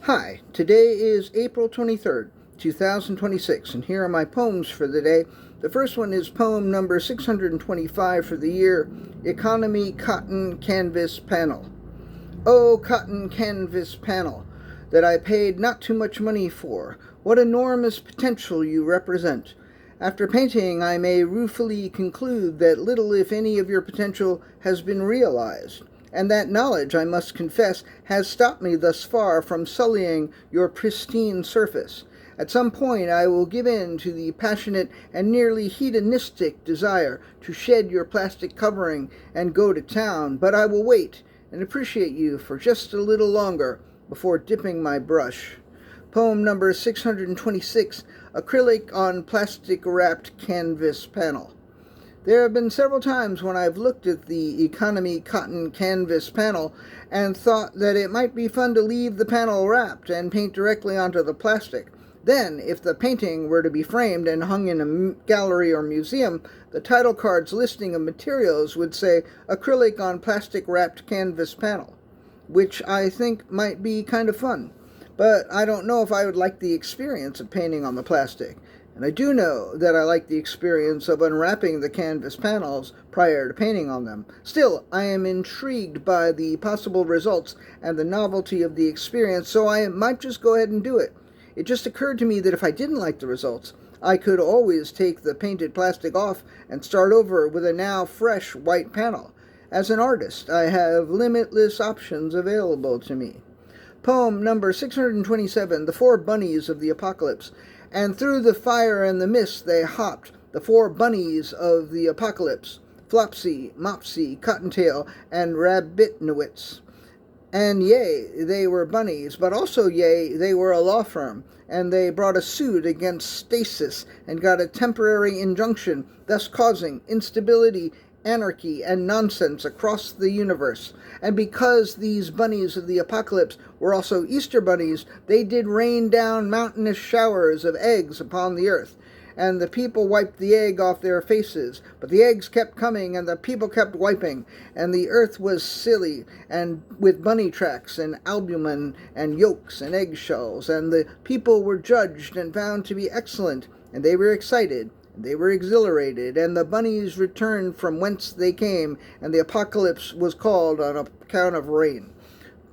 Hi, today is April 23rd, 2026, and here are my poems for the day. The first one is poem number 625 for the year, Economy Cotton Canvas Panel. Oh, cotton canvas panel, that I paid not too much money for, what enormous potential you represent. After painting, I may ruefully conclude that little, if any, of your potential has been realized, and that knowledge, I must confess, has stopped me thus far from sullying your pristine surface. At some point I will give in to the passionate and nearly hedonistic desire to shed your plastic covering and go to town, but I will wait and appreciate you for just a little longer before dipping my brush. Poem number 626, Acrylic on Plastic-Wrapped Canvas Panel. There have been several times when I've looked at the economy cotton canvas panel and thought that it might be fun to leave the panel wrapped and paint directly onto the plastic. Then, if the painting were to be framed and hung in a gallery or museum, the title card's listing of materials would say acrylic on plastic wrapped canvas panel, which I think might be kind of fun. But I don't know if I would like the experience of painting on the plastic. And I do know that I like the experience of unwrapping the canvas panels prior to painting on them. Still, I am intrigued by the possible results and the novelty of the experience, so I might just go ahead and do it. It just occurred to me that if I didn't like the results, I could always take the painted plastic off and start over with a now fresh white panel. As an artist, I have limitless options available to me. Poem number 627, The Four Bunnies of the Apocalypse. And through the fire and the mist they hopped, the four bunnies of the apocalypse, Flopsy, Mopsy, Cottontail, and Rabbitnowitz. And yea, they were bunnies, but also yea, they were a law firm, and they brought a suit against Stasis and got a temporary injunction, thus causing instability, anarchy, and nonsense across the universe. And because these bunnies of the apocalypse were also Easter bunnies, they did rain down mountainous showers of eggs upon the earth. And the people wiped the egg off their faces, but the eggs kept coming, and the people kept wiping, and the earth was silly, and with bunny tracks, and albumin, and yolks, and eggshells, and the people were judged and found to be excellent, and they were excited, they were exhilarated, and the bunnies returned from whence they came, and the apocalypse was called on account of rain.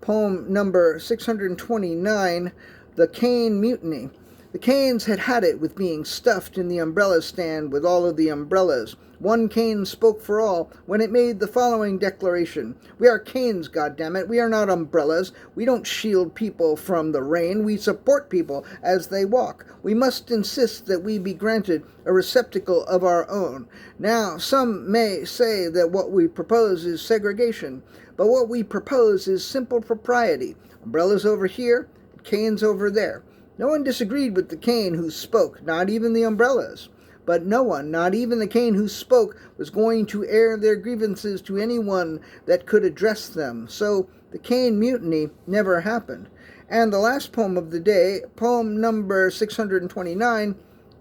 Poem number 629, The Cane Mutiny. The canes had had it with being stuffed in the umbrella stand with all of the umbrellas. One cane spoke for all when it made the following declaration. We are canes, goddammit. We are not umbrellas. We don't shield people from the rain. We support people as they walk. We must insist that we be granted a receptacle of our own. Now, some may say that what we propose is segregation, but what we propose is simple propriety. Umbrellas over here, canes over there. No one disagreed with the cane who spoke, not even the umbrellas. But no one, not even the cane who spoke, was going to air their grievances to anyone that could address them. So the cane mutiny never happened. And the last poem of the day, poem number 629,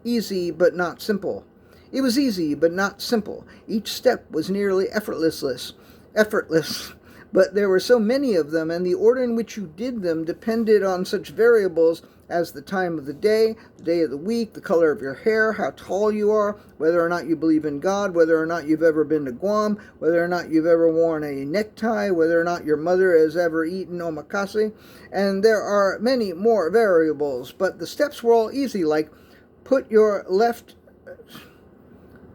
Easy but Not Simple. It was easy but not simple. Each step was nearly effortless. But there were so many of them, and the order in which you did them depended on such variables as the time of the day of the week, the color of your hair, how tall you are, whether or not you believe in God, whether or not you've ever been to Guam, whether or not you've ever worn a necktie, whether or not your mother has ever eaten omakase. And there are many more variables, but the steps were all easy, like put your left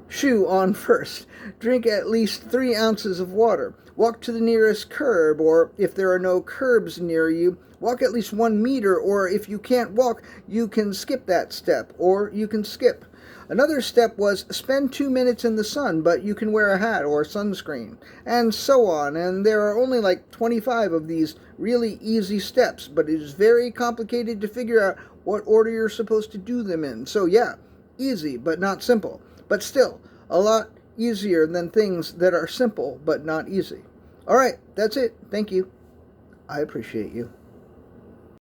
shoe on first, drink at least 3 ounces of water, walk to the nearest curb, or if there are no curbs near you, walk at least 1 meter, or if you can't walk, you can skip that step, or you can skip. Another step was spend 2 minutes in the sun, but you can wear a hat or sunscreen, and so on. And there are only like 25 of these really easy steps, but it is very complicated to figure out what order you're supposed to do them in. So yeah, easy but not simple, but still a lot easier than things that are simple but not easy. All right, that's it. Thank you. I appreciate you.